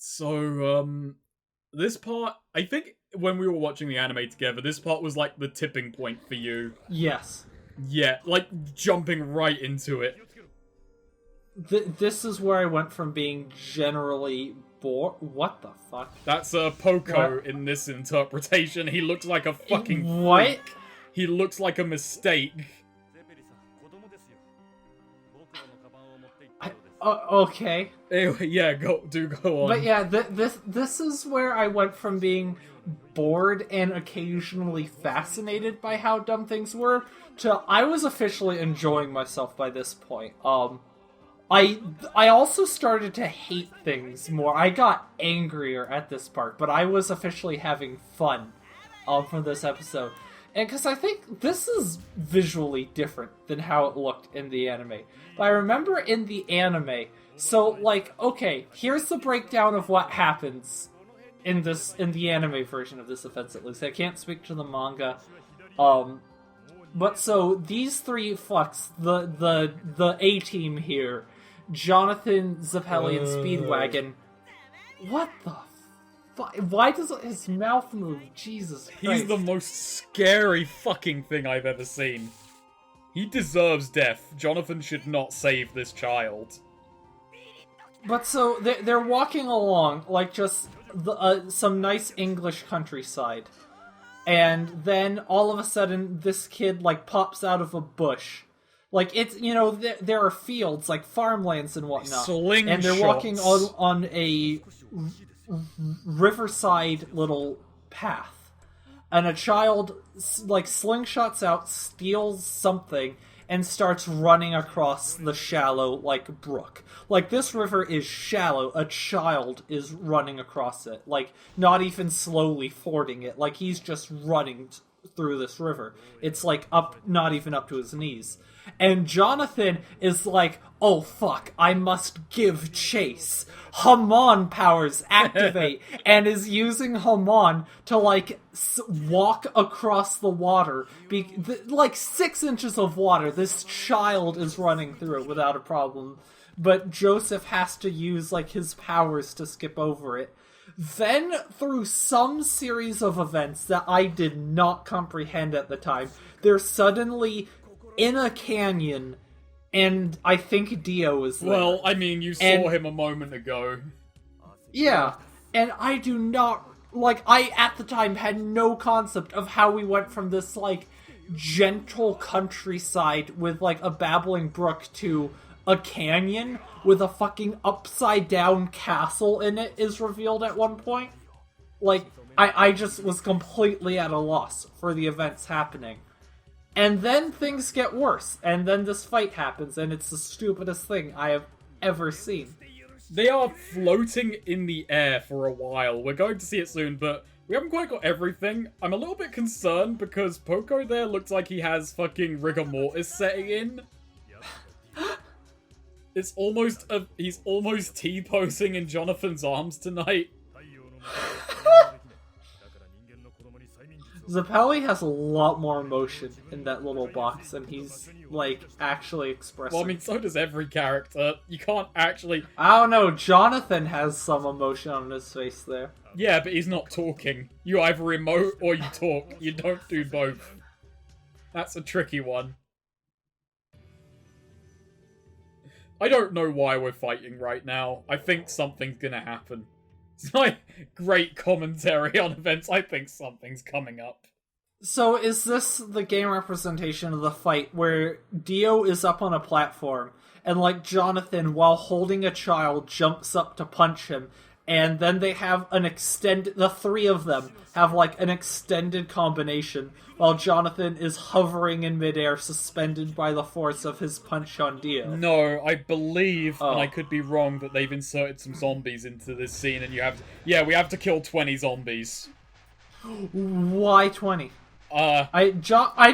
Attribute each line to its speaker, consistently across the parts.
Speaker 1: So, this part, I think when we were watching the anime together, this part was like the tipping point for you.
Speaker 2: Yes.
Speaker 1: Yeah, like jumping right into it.
Speaker 2: This is where I went from being generally bored. What the fuck?
Speaker 1: That's Poco in this interpretation. He looks like a fucking
Speaker 2: what?
Speaker 1: freak. He looks like a mistake.
Speaker 2: Okay.
Speaker 1: Anyway, yeah, go on.
Speaker 2: But yeah, this is where I went from being bored and occasionally fascinated by how dumb things were to I was officially enjoying myself by this point. I also started to hate things more. I got angrier at this part, but I was officially having fun from this episode. And because I think this is visually different than how it looked in the anime. But I remember in the anime, so like, okay, here's the breakdown of what happens in the anime version of this offense at least. I can't speak to the manga. But so these three fucks, the A-team here, Jonathon, Zeppeli, and Speedwagon. What the fuck? Why does his mouth move? Jesus Christ.
Speaker 1: He's the most scary fucking thing I've ever seen. He deserves death. Jonathon should not save this child.
Speaker 2: But so, they're walking along, like just some nice English countryside. And then, all of a sudden, this kid, like, pops out of a bush. Like, it's, you know, there are fields, like farmlands and whatnot.
Speaker 1: Slingshots.
Speaker 2: And they're walking on a riverside little path. And a child, like, slingshots out, steals something, and starts running across the shallow, like, brook. Like, this river is shallow. A child is running across it. Like, not even slowly fording it. Like, he's just running through this river. It's, like, not even up to his knees. And Jonathon is like, oh fuck, I must give chase. Hamon powers activate, and is using Hamon to, like, walk across the water. Like, 6 inches of water, this child is running through it without a problem. But Joseph has to use, like, his powers to skip over it. Then, through some series of events that I did not comprehend at the time, they're suddenly in a canyon, and I think Dio is there.
Speaker 1: Well, I mean, you saw him a moment ago.
Speaker 2: Yeah, and I do not... Like, I, at the time, had no concept of how we went from this, like, gentle countryside with, like, a babbling brook to a canyon with a fucking upside-down castle in it is revealed at one point. Like, I just was completely at a loss for the events happening. And then things get worse, and then this fight happens, and it's the stupidest thing I have ever seen.
Speaker 1: They are floating in the air for a while. We're going to see it soon, but we haven't quite got everything. I'm a little bit concerned because Poco there looks like he has fucking rigor mortis setting in. It's almost he's almost T-posing in Jonathon's arms tonight.
Speaker 2: Zeppeli has a lot more emotion in that little box than he's, like, actually expressing.
Speaker 1: Well, I mean, so does every character. You can't actually...
Speaker 2: I don't know, Jonathon has some emotion on his face there.
Speaker 1: Yeah, but he's not talking. You either emote or you talk. You don't do both. That's a tricky one. I don't know why we're fighting right now. I think something's gonna happen. It's like great commentary on events. I think something's coming up.
Speaker 2: So is this the game representation of the fight where Dio is up on a platform and, like, Jonathon, while holding a child, jumps up to punch him, and then they have the three of them have, like, an extended combination while Jonathon is hovering in midair, suspended by the force of his punch on Dio?
Speaker 1: No, I believe, and I could be wrong, that they've inserted some zombies into this scene, and we have to kill 20 zombies.
Speaker 2: Why 20? I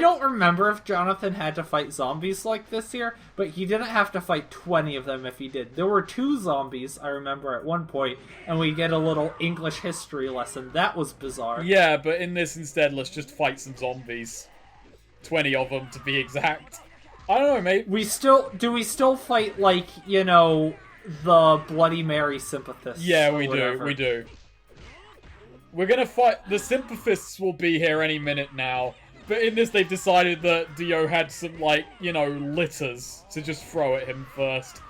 Speaker 2: don't remember if Jonathon had to fight zombies like this here, but he didn't have to fight 20 of them if he did. There were 2 zombies, I remember, at one point, and we get a little English history lesson. That was bizarre.
Speaker 1: Yeah, but in this instead, let's just fight some zombies. 20 of them, to be exact. I don't know, mate.
Speaker 2: Do we still fight, like, you know, the Bloody Mary sympathists.
Speaker 1: Yeah, we do. We're gonna fight... The sympathists will be here any minute now. But in this, they've decided that Dio had some, like, you know, litters to just throw at him first.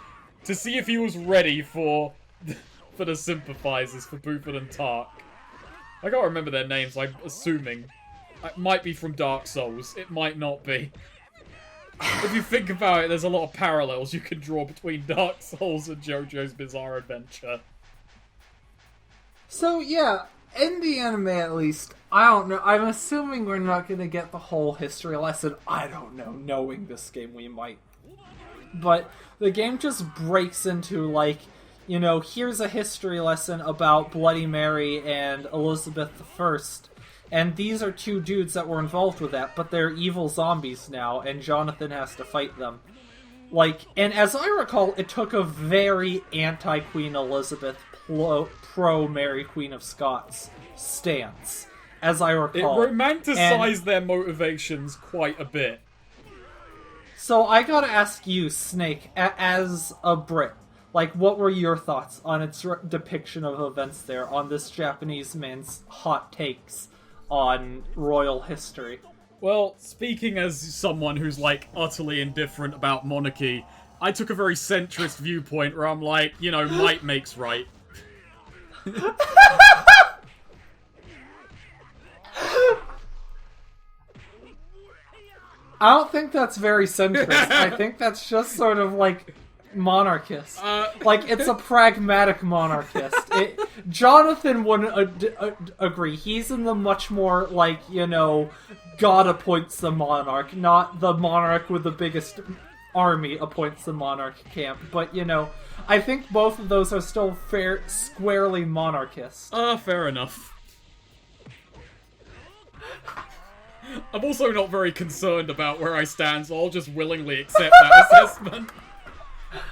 Speaker 1: To see if he was ready for the sympathizers, for Buford and Tark. I can't remember their names, I'm assuming. It might be from Dark Souls. It might not be. If you think about it, there's a lot of parallels you can draw between Dark Souls and JoJo's Bizarre Adventure.
Speaker 2: So, yeah, in the anime at least, I don't know. I'm assuming we're not going to get the whole history lesson. I don't know. Knowing this game, we might. But the game just breaks into, like, you know, here's a history lesson about Bloody Mary and Elizabeth I. And these are two dudes that were involved with that, but they're evil zombies now, and Jonathon has to fight them. Like, and as I recall, it took a very anti-Queen Elizabeth, pro-Mary Queen of Scots stance, as I recall.
Speaker 1: It romanticized their motivations quite a bit.
Speaker 2: So I gotta ask you, Snake, as a Brit, like, what were your thoughts on its depiction of events there, on this Japanese man's hot takes on royal history?
Speaker 1: Well, speaking as someone who's, like, utterly indifferent about monarchy, I took a very centrist viewpoint where I'm like, you know, might makes right.
Speaker 2: I don't think that's very centrist. I think that's just sort of, like, monarchist. Like, it's a pragmatic monarchist. Jonathon wouldn't agree. He's in the much more, like, you know, God appoints the monarch, not the monarch with the biggest army appoints the monarch camp. But, you know, I think both of those are still squarely monarchist.
Speaker 1: Fair enough. I'm also not very concerned about where I stand, so I'll just willingly accept that assessment.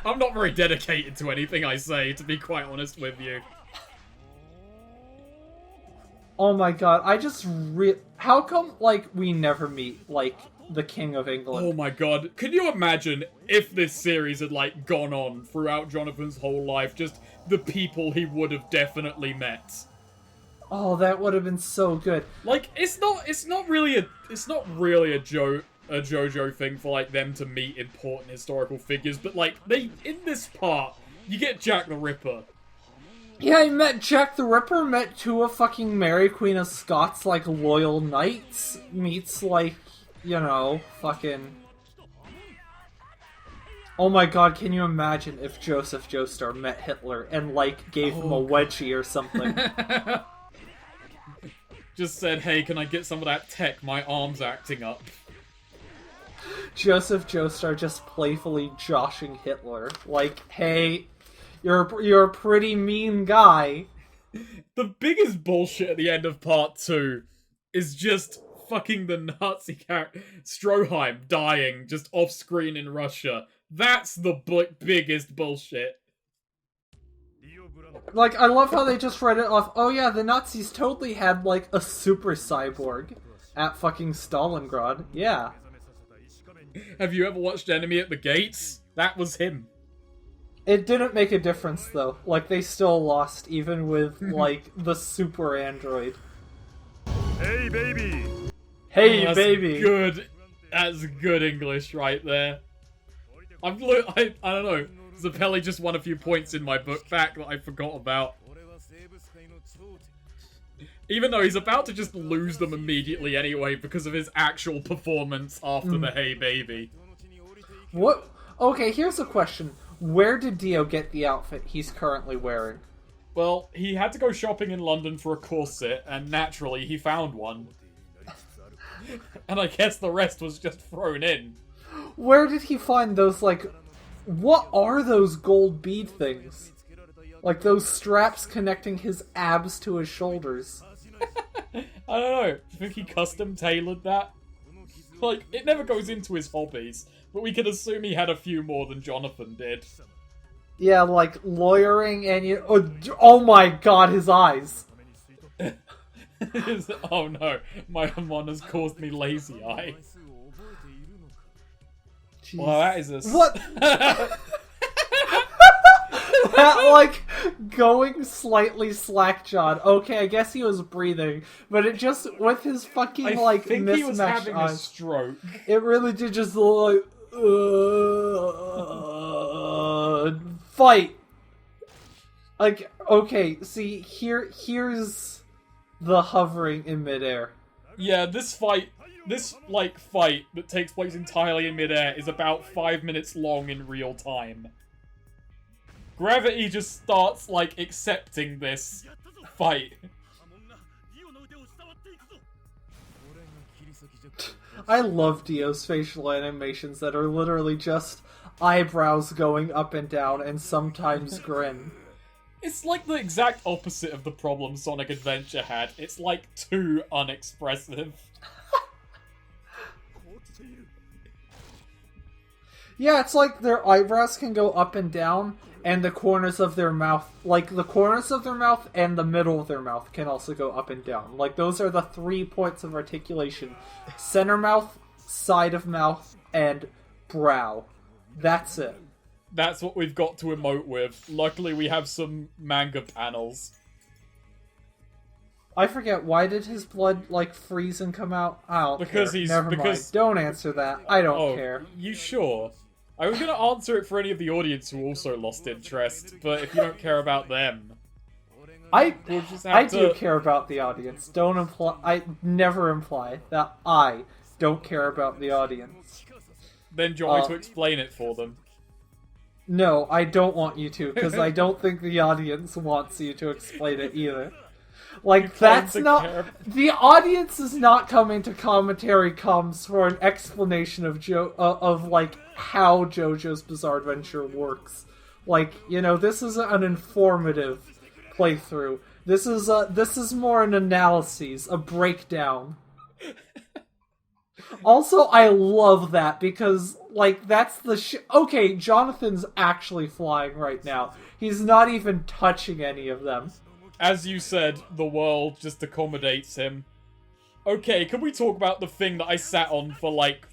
Speaker 1: I'm not very dedicated to anything I say, to be quite honest with you.
Speaker 2: Oh my god, I just how come, like, we never meet, like, the King of England?
Speaker 1: Oh my god, can you imagine if this series had, like, gone on throughout Jonathon's whole life, just the people he would have definitely met?
Speaker 2: Oh, that would have been so good.
Speaker 1: Like, it's not really a JoJo thing for, like, them to meet important historical figures, but, like, in this part, you get Jack the Ripper.
Speaker 2: Yeah, I met Jack the Ripper, met two of fucking Mary Queen of Scots, like, loyal knights, meets, like, you know, fucking... Oh my god, can you imagine if Joseph Joestar met Hitler and, like, gave him a wedgie or something?
Speaker 1: Just said, hey, can I get some of that tech? My arm's acting up.
Speaker 2: Joseph Joestar just playfully joshing Hitler. Like, hey, you're a pretty mean guy.
Speaker 1: The biggest bullshit at the end of part 2 is just fucking the Nazi character Stroheim dying just off screen in Russia. That's the biggest bullshit.
Speaker 2: Like, I love how they just read it off. Oh yeah, the Nazis totally had, like, a super cyborg at fucking Stalingrad. Yeah.
Speaker 1: Have you ever watched Enemy at the Gates? That was him.
Speaker 2: It didn't make a difference, though. Like, they still lost, even with, like, the super android.
Speaker 3: Hey, baby!
Speaker 2: Hey, baby!
Speaker 1: Good. That's good English right there. I don't know. Zappelli just won a few points in my book back that I forgot about. Even though he's about to just lose them immediately anyway because of his actual performance after the Hey Baby.
Speaker 2: What? Okay, here's a question. Where did Dio get the outfit he's currently wearing?
Speaker 1: Well, he had to go shopping in London for a corset, and naturally he found one. And I guess the rest was just thrown in.
Speaker 2: Where did he find those, like... What are those gold bead things? Like those straps connecting his abs to his shoulders.
Speaker 1: I don't know. Do you think he custom tailored that? Like, it never goes into his hobbies, but we can assume he had a few more than Jonathon did.
Speaker 2: Yeah, like lawyering and oh my god, his eyes.
Speaker 1: Oh no, my Hamon has caused me lazy eye.
Speaker 2: Jeez.
Speaker 1: Well, that is a...
Speaker 2: What? That, like, going slightly slack-jawed. Okay, I guess he was breathing, but it just, with his fucking,
Speaker 1: I think he was
Speaker 2: mismatched
Speaker 1: having
Speaker 2: eyes,
Speaker 1: a stroke.
Speaker 2: it really did just look like, fight! Like, okay, see, here's the hovering in midair.
Speaker 1: Yeah, this fight that takes place entirely in midair is about 5 minutes long in real time. Gravity just starts, like, accepting this fight.
Speaker 2: I love Dio's facial animations that are literally just eyebrows going up and down and sometimes grin.
Speaker 1: It's like the exact opposite of the problem Sonic Adventure had. It's like too unexpressive.
Speaker 2: Yeah, it's like their eyebrows can go up and down, and the corners of their mouth, like the corners of their mouth and the middle of their mouth can also go up and down. Like those are the 3 points of articulation. Center mouth, side of mouth, and brow. That's it.
Speaker 1: That's what we've got to emote with. Luckily, we have some manga panels.
Speaker 2: I forget, why did his blood, like, freeze and come out? I don't care. Never mind. Don't answer that. I don't care.
Speaker 1: You sure? I was going to answer it for any of the audience who also lost interest, but if you don't care about them...
Speaker 2: I do care about the audience. Don't imply... I never imply that I don't care about the audience.
Speaker 1: Then do you want me to explain it for them?
Speaker 2: No, I don't want you to, because I don't think the audience wants you to explain it either. Like, that's not... The audience is not coming to Commentary Comes for an explanation of like, how JoJo's Bizarre Adventure works. Like, you know, this is an informative playthrough. This is more an analysis, a breakdown. Also, I love that, because, like, that's the okay, Jonathan's actually flying right now. He's not even touching any of them.
Speaker 1: As you said, the world just accommodates him. Okay, can we talk about the thing that I sat on for, like,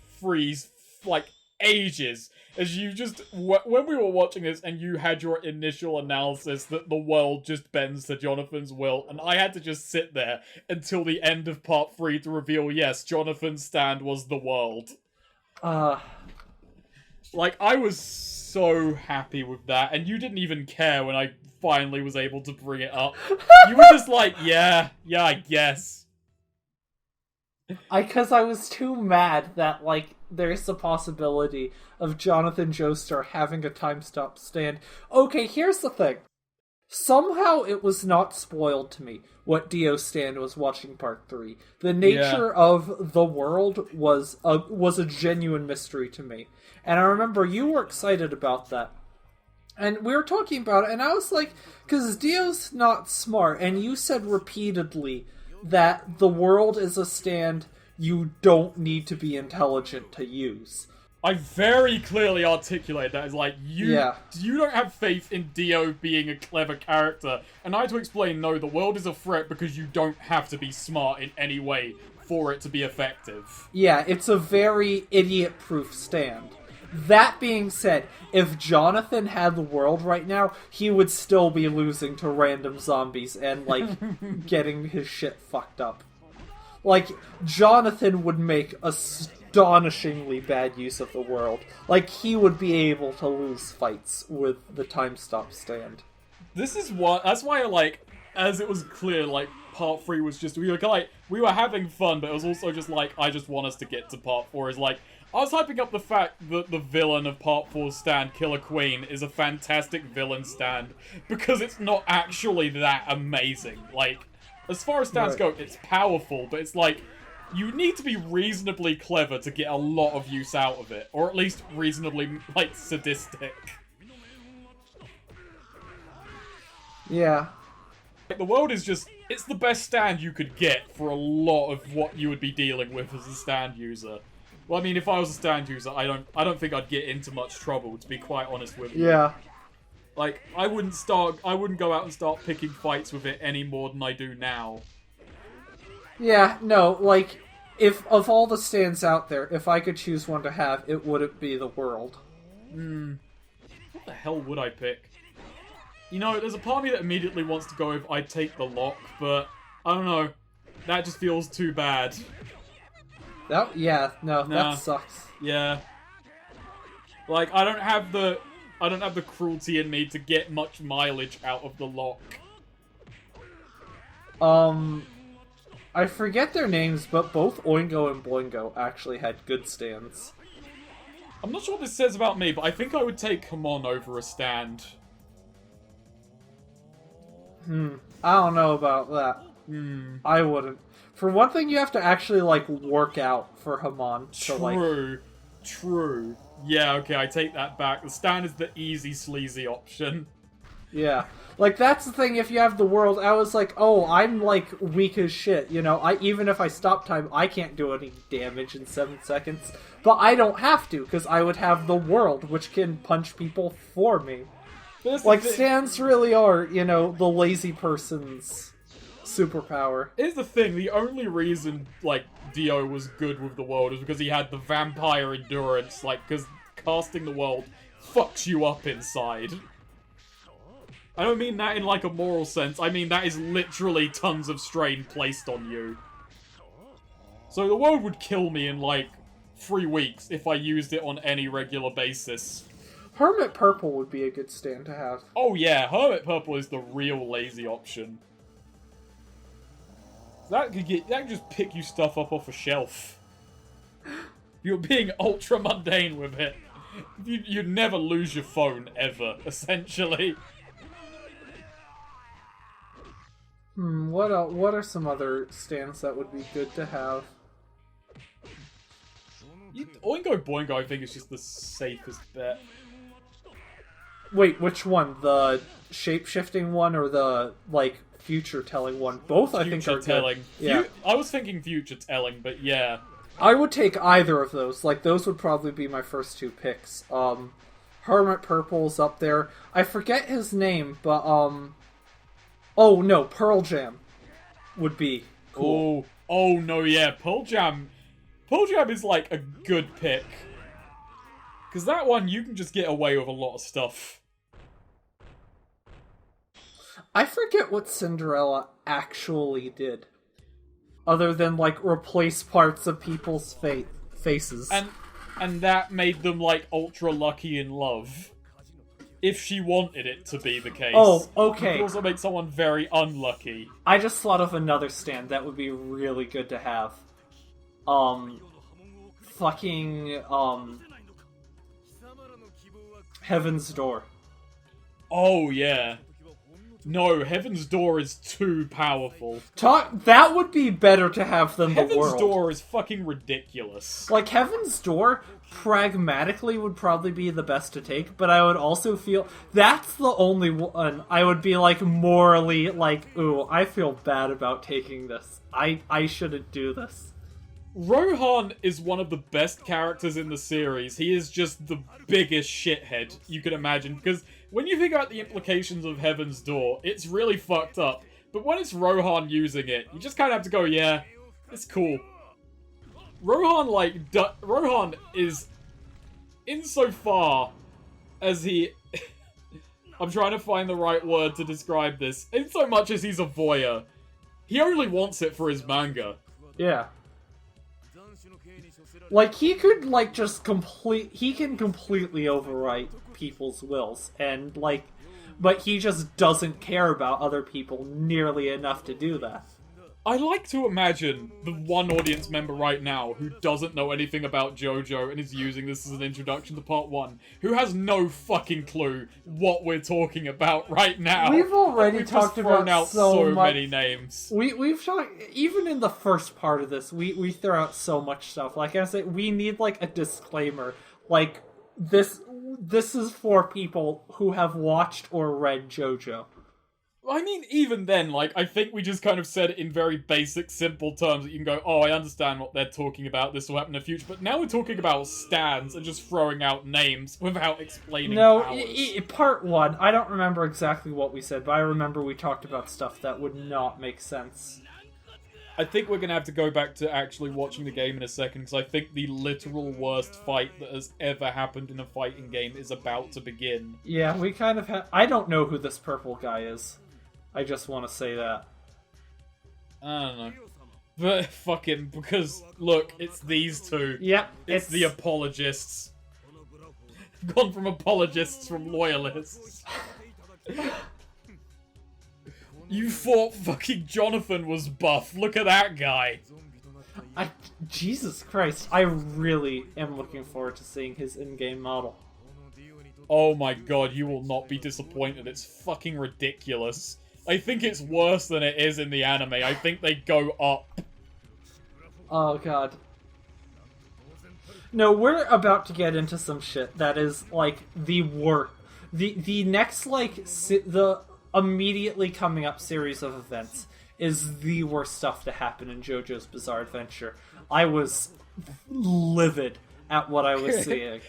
Speaker 1: ages? As you just... When we were watching this and you had your initial analysis that the world just bends to Jonathan's will, and I had to just sit there until the end of part 3 to reveal, yes, Jonathan's stand was the world. Like, I was so happy with that, and you didn't even care when I finally was able to bring it up. You were just like, yeah, I guess.
Speaker 2: Because I was too mad that, like, there's the possibility of Jonathon Joestar having a time stop stand. Okay, here's the thing. Somehow it was not spoiled to me what Dio Stan was watching part 3. The nature of the world was a genuine mystery to me. And I remember you were excited about that. And we were talking about it, and I was like, because Dio's not smart, and you said repeatedly that the world is a stand you don't need to be intelligent to use.
Speaker 1: I very clearly articulate that as like, you don't have faith in Dio being a clever character. And I had to explain, no, the world is a threat because you don't have to be smart in any way for it to be effective.
Speaker 2: Yeah, it's a very idiot-proof stand. That being said, if Jonathan had the world right now, he would still be losing to random zombies and, like, getting his shit fucked up. Like, Jonathan would make astonishingly bad use of the world. Like, he would be able to lose fights with the time stop stand.
Speaker 1: That's why, like, as it was clear, like, part 3 was just, we were having fun, but it was also just like, I just want us to get to part 4, is like, I was hyping up the fact that the villain of Part 4's stand, Killer Queen, is a fantastic villain stand, because it's not actually that amazing. Like, as far as stands go, it's powerful, but it's like, you need to be reasonably clever to get a lot of use out of it, or at least reasonably, like, sadistic.
Speaker 2: Yeah.
Speaker 1: The world is just, it's the best stand you could get for a lot of what you would be dealing with as a stand user. Well, I mean, if I was a stand user, I don't think I'd get into much trouble, to be quite honest with you.
Speaker 2: Yeah.
Speaker 1: Like, I wouldn't go out and start picking fights with it any more than I do now.
Speaker 2: Yeah, no, like, if of all the stands out there, if I could choose one to have, it wouldn't be the world.
Speaker 1: What the hell would I pick? You know, there's a part of me that immediately wants to go with I'd take the lock, but I don't know. That just feels too bad.
Speaker 2: That sucks.
Speaker 1: Yeah. Like, I don't have the cruelty in me to get much mileage out of the lock.
Speaker 2: I forget their names, but both Oingo and Boingo actually had good stands.
Speaker 1: I'm not sure what this says about me, but I think I would take Hamon over a stand.
Speaker 2: I don't know about that. I wouldn't. For one thing, you have to actually, like, work out for Hamon.
Speaker 1: True. Yeah, okay, I take that back. The stand is the easy, sleazy option.
Speaker 2: Yeah. Like, that's the thing, if you have the world, I was like, oh, I'm, like, weak as shit, you know? Even if I stop time, I can't do any damage in 7 seconds. But I don't have to, because I would have the world, which can punch people for me. Like, stands really are, you know, the lazy person's superpower.
Speaker 1: Here's the thing, the only reason, like, Dio was good with the world is because he had the vampire endurance, like, because casting the world fucks you up inside. I don't mean that in, like, a moral sense, I mean that is literally tons of strain placed on you. So the world would kill me in, like, 3 weeks if I used it on any regular basis.
Speaker 2: Hermit Purple would be a good stand to have.
Speaker 1: Oh yeah, Hermit Purple is the real lazy option. That can just pick you stuff up off a shelf. You're being ultra mundane with it. You'd never lose your phone, ever, essentially.
Speaker 2: What are some other stands that would be good to have?
Speaker 1: Oingo Boingo, I think, is just the safest bet.
Speaker 2: Wait, which one? The shape-shifting one or the, like, future-telling one? Both, I think, are
Speaker 1: telling.
Speaker 2: Good. Yeah.
Speaker 1: I was thinking future-telling, but yeah.
Speaker 2: I would take either of those. Like, those would probably be my first 2 picks. Hermit Purple's up there. I forget his name, but, oh, no, Pearl Jam would be cool.
Speaker 1: Oh, no, yeah, Pearl Jam is, like, a good pick. Because that one, you can just get away with a lot of stuff.
Speaker 2: I forget what Cinderella actually did. Other than, like, replace parts of people's faces.
Speaker 1: And that made them, like, ultra lucky in love. If she wanted it to be the case.
Speaker 2: Oh, okay.
Speaker 1: It could also make someone very unlucky.
Speaker 2: I just thought of another stand that would be really good to have. Heaven's Door.
Speaker 1: Oh, yeah. No, Heaven's Door is too powerful.
Speaker 2: That would be better to have than
Speaker 1: Heaven's
Speaker 2: the world.
Speaker 1: Heaven's Door is fucking ridiculous.
Speaker 2: Like, Heaven's Door, pragmatically, would probably be the best to take, but I would also feel... That's the only one I would be, like, morally, like, ooh, I feel bad about taking this. I shouldn't do this.
Speaker 1: Rohan is one of the best characters in the series. He is just the biggest shithead you can imagine, because when you think about the implications of Heaven's Door, it's really fucked up. But when it's Rohan using it, you just kind of have to go, yeah, it's cool. Rohan is, insofar as he... I'm trying to find the right word to describe this. In so much as he's a voyeur, he only wants it for his manga.
Speaker 2: Yeah. Like, he could, like, he can completely overwrite people's wills, and, like, but he just doesn't care about other people nearly enough to do that.
Speaker 1: I like to imagine the one audience member right now who doesn't know anything about Jojo and is using this as an introduction to part 1, who has no fucking clue what we're talking about right now.
Speaker 2: We've already talked about
Speaker 1: out so many names.
Speaker 2: We've talked, even in the first part of this, we throw out so much stuff. Like I said, we need, like, a disclaimer. Like, this is for people who have watched or read Jojo.
Speaker 1: I mean, even then, like, I think we just kind of said it in very basic, simple terms that you can go, oh, I understand what they're talking about, this will happen in the future, but now we're talking about stands and just throwing out names without explaining powers.
Speaker 2: Part 1, I don't remember exactly what we said, but I remember we talked about stuff that would not make sense.
Speaker 1: I think we're gonna have to go back to actually watching the game in a second, because I think the literal worst fight that has ever happened in a fighting game is about to begin.
Speaker 2: Yeah, we kind of have... I don't know who this purple guy is. I just want to say that.
Speaker 1: I don't know. But fucking, because, look, it's these two.
Speaker 2: Yep.
Speaker 1: It's the apologists. Gone from apologists from loyalists. You thought fucking Jonathon was buff. Look at that guy.
Speaker 2: Jesus Christ. I really am looking forward to seeing his in-game model.
Speaker 1: Oh my god, you will not be disappointed. It's fucking ridiculous. I think it's worse than it is in the anime. I think they go up.
Speaker 2: Oh god. No, we're about to get into some shit that is, like, the worst. The next, like, the immediately coming up series of events is the worst stuff to happen in JoJo's Bizarre Adventure. I was livid at what I was seeing.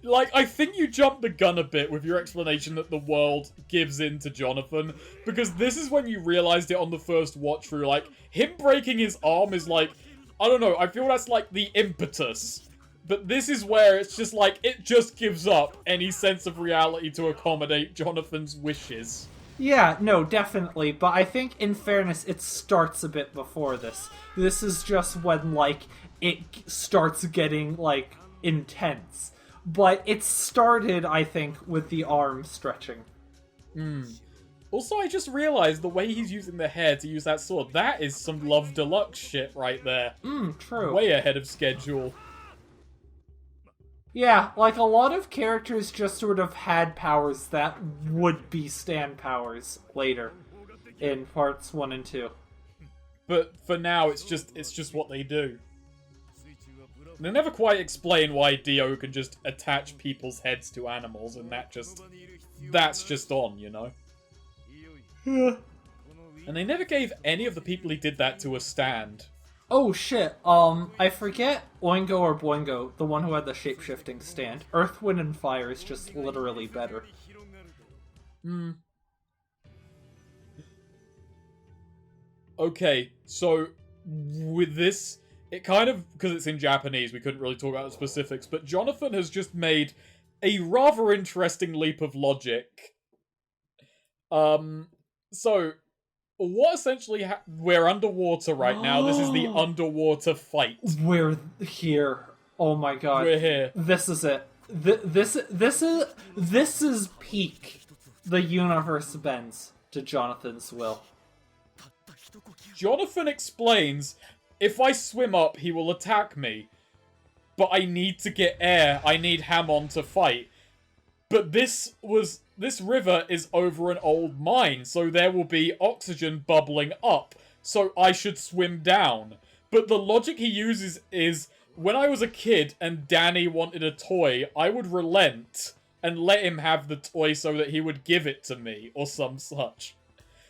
Speaker 1: Like, I think you jumped the gun a bit with your explanation that the world gives in to Jonathon, because this is when you realized it on the first watch through. Like, him breaking his arm is like, I don't know, I feel that's like the impetus. But this is where it's just like, it just gives up any sense of reality to accommodate Jonathon's wishes.
Speaker 2: Yeah, no, definitely, but I think, in fairness, it starts a bit before this. This is just when, like, it starts getting, like, intense. But it started, I think, with the arm stretching.
Speaker 1: Also, I just realized the way he's using the hair to use that sword, that is some Love Deluxe shit right there.
Speaker 2: True.
Speaker 1: Way ahead of schedule.
Speaker 2: Yeah, like, a lot of characters just sort of had powers that would be stand powers later in parts 1 and 2.
Speaker 1: But for now, it's just what they do. They never quite explain why Dio can just attach people's heads to animals, and that's just on, you know?
Speaker 2: Yeah.
Speaker 1: And they never gave any of the people he did that to a stand.
Speaker 2: Oh shit, I forget Oingo or Boingo, the one who had the shape-shifting stand. Earth, Wind, and Fire is just literally better.
Speaker 1: Okay, so with this, it kind of, because it's in Japanese, we couldn't really talk about the specifics, but Jonathon has just made a rather interesting leap of logic. So, what essentially we're underwater right now. This is the underwater fight.
Speaker 2: We're here. Oh my god.
Speaker 1: We're here.
Speaker 2: This is it. This is peak. The universe bends to Jonathon's will.
Speaker 1: Jonathon explains, if I swim up, he will attack me. But I need to get air. I need Hamon to fight. But this river is over an old mine, so there will be oxygen bubbling up. So I should swim down. But the logic he uses is, when I was a kid and Danny wanted a toy, I would relent and let him have the toy so that he would give it to me, or some such.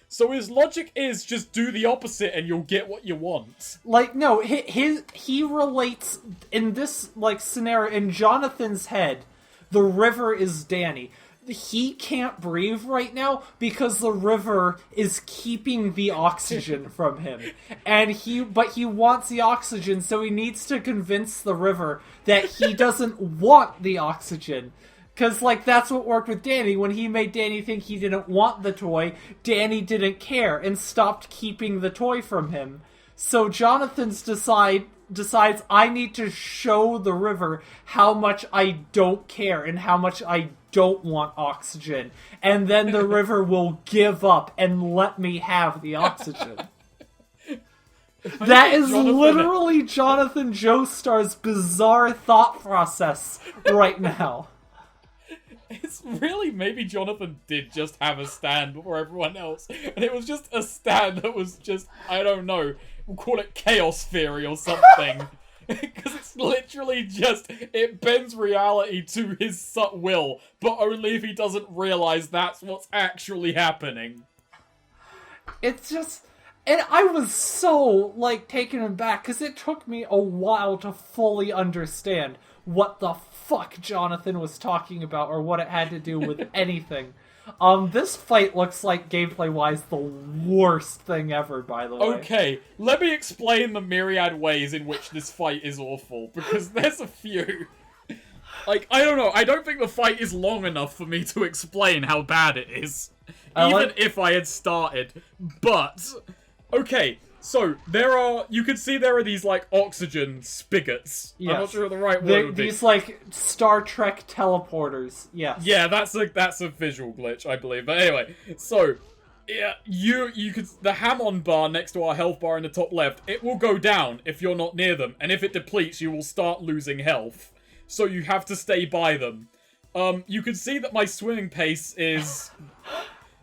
Speaker 1: So his logic is, just do the opposite and you'll get what you want.
Speaker 2: Like, no, he relates, in this, like, scenario, in Jonathon's head, the river is Danny. He can't breathe right now because the river is keeping the oxygen from him. But he wants the oxygen, so he needs to convince the river that he doesn't want the oxygen. Because, like, that's what worked with Danny. When he made Danny think he didn't want the toy, Danny didn't care and stopped keeping the toy from him. So Jonathon's decides, I need to show the river how much I don't care and how much I don't want oxygen. And then the river will give up and let me have the oxygen. That is literally Jonathon Joestar's bizarre thought process right now.
Speaker 1: It's really, maybe Jonathon did just have a stand before everyone else. And it was just a stand that was just, I don't know, we'll call it chaos theory or something. Because it's literally just, it bends reality to his will, but only if he doesn't realize that's what's actually happening.
Speaker 2: It's just, and I was so, like, taken aback, because it took me a while to fully understand what the fuck Jonathon was talking about, or what it had to do with anything. This fight looks like gameplay-wise the worst thing ever, by the way.
Speaker 1: Okay, let me explain the myriad ways in which this fight is awful, because there's a few. Like, I don't know, I don't think the fight is long enough for me to explain how bad it is. Even if I had started. But, okay, so you can see there are these, like, oxygen spigots. Yes. I'm not sure what the right word would be.
Speaker 2: These, like, Star Trek teleporters, yes.
Speaker 1: Yeah, that's a visual glitch, I believe. But anyway, so, yeah, you could, the Hamon bar next to our health bar in the top left, it will go down if you're not near them. And if it depletes, you will start losing health. So you have to stay by them. You can see that my swimming pace is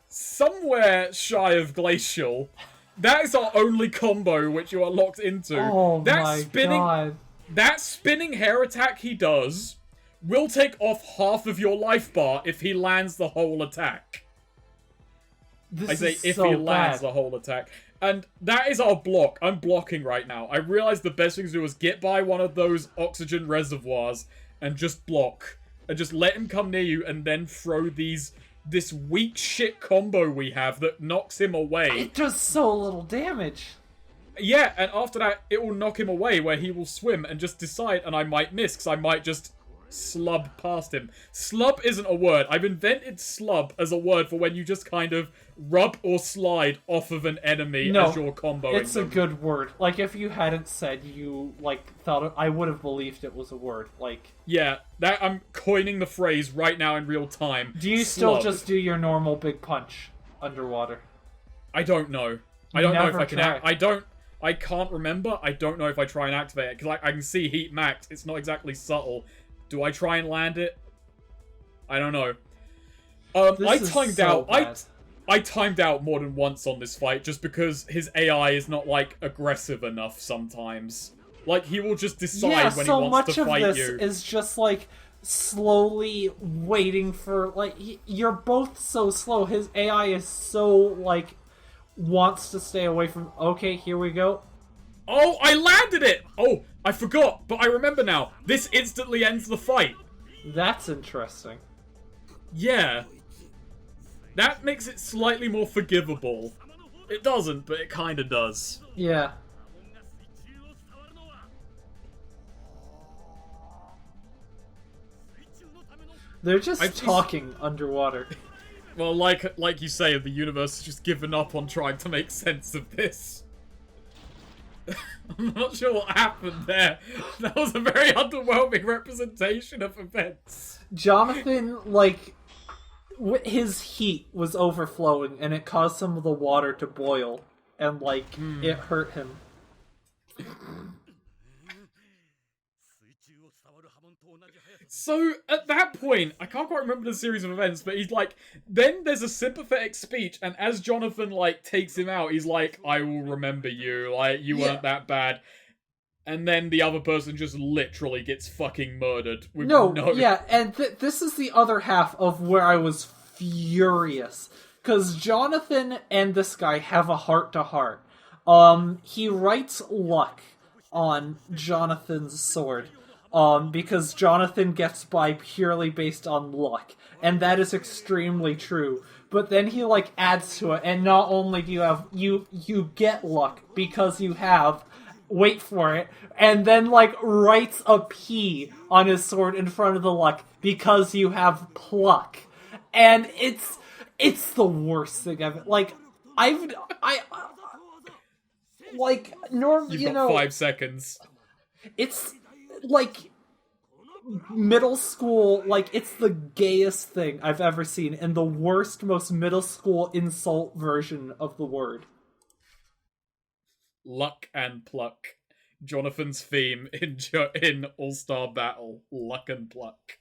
Speaker 1: somewhere shy of glacial. That is our only combo which you are locked into.
Speaker 2: Oh my god.
Speaker 1: That spinning hair attack he does will take off half of your life bar if he lands the whole attack. If he lands the whole attack. And that is our block. I'm blocking right now. I realized the best thing to do is get by one of those oxygen reservoirs and just block. And just let him come near you and then throw this weak shit combo we have that knocks him away.
Speaker 2: It does so little damage.
Speaker 1: Yeah, and after that, it will knock him away where he will swim and just decide, and I might miss, because I might just slub past him. Slub isn't a word. I've invented slub as a word for when you just kind of rub or slide off of an enemy as you're comboing
Speaker 2: it's them. A good word. Like, if you hadn't said you, like, thought it, I would have believed it was a word. Like,
Speaker 1: yeah, that I'm coining the phrase right now in real time.
Speaker 2: Do you still just do your normal big punch underwater?
Speaker 1: I don't know. I don't know if I can I can't remember. I don't know if I try and activate it, because I can see heat max. It's not exactly subtle. Do I try and land it? I don't know. I timed out more than once on this fight just because his AI is not, like, aggressive enough sometimes. Like, he will just decide when he wants to fight you. Yeah, so much of this
Speaker 2: is just, like, slowly waiting for, like, you're both so slow. His AI is so, like, wants to stay away from... Okay, here we go.
Speaker 1: Oh, I landed it! Oh, I forgot, but I remember now. This instantly ends the fight.
Speaker 2: That's interesting.
Speaker 1: Yeah. That makes it slightly more forgivable. It doesn't, but it kinda does.
Speaker 2: Yeah. They're just talking underwater.
Speaker 1: Well, like you say, the universe has just given up on trying to make sense of this. I'm not sure what happened there. That was a very underwhelming representation of events.
Speaker 2: Jonathon, like, his heat was overflowing, and it caused some of the water to boil, and, like, it hurt him.
Speaker 1: So, at that point, I can't quite remember the series of events, but he's like, then there's a sympathetic speech, and as Jonathon, like, takes him out, he's like, I will remember you, like, you weren't that bad. And then the other person just literally gets fucking murdered.
Speaker 2: And this is the other half of where I was furious. Because Jonathon and this guy have a heart-to-heart. He writes luck on Jonathon's sword. Because Jonathon gets by purely based on luck. And that is extremely true. But then he, like, adds to it, and not only do you have... You get luck because you have... Wait for it. And then, like, writes a P on his sword in front of the luck because you have pluck. And it's the worst thing ever. Like, normally,
Speaker 1: You've got 5 seconds.
Speaker 2: It's... like, middle school, like, it's the gayest thing I've ever seen, and the worst, most middle school insult version of the word.
Speaker 1: Luck and pluck. Jonathon's theme in All-Star Battle. Luck and pluck.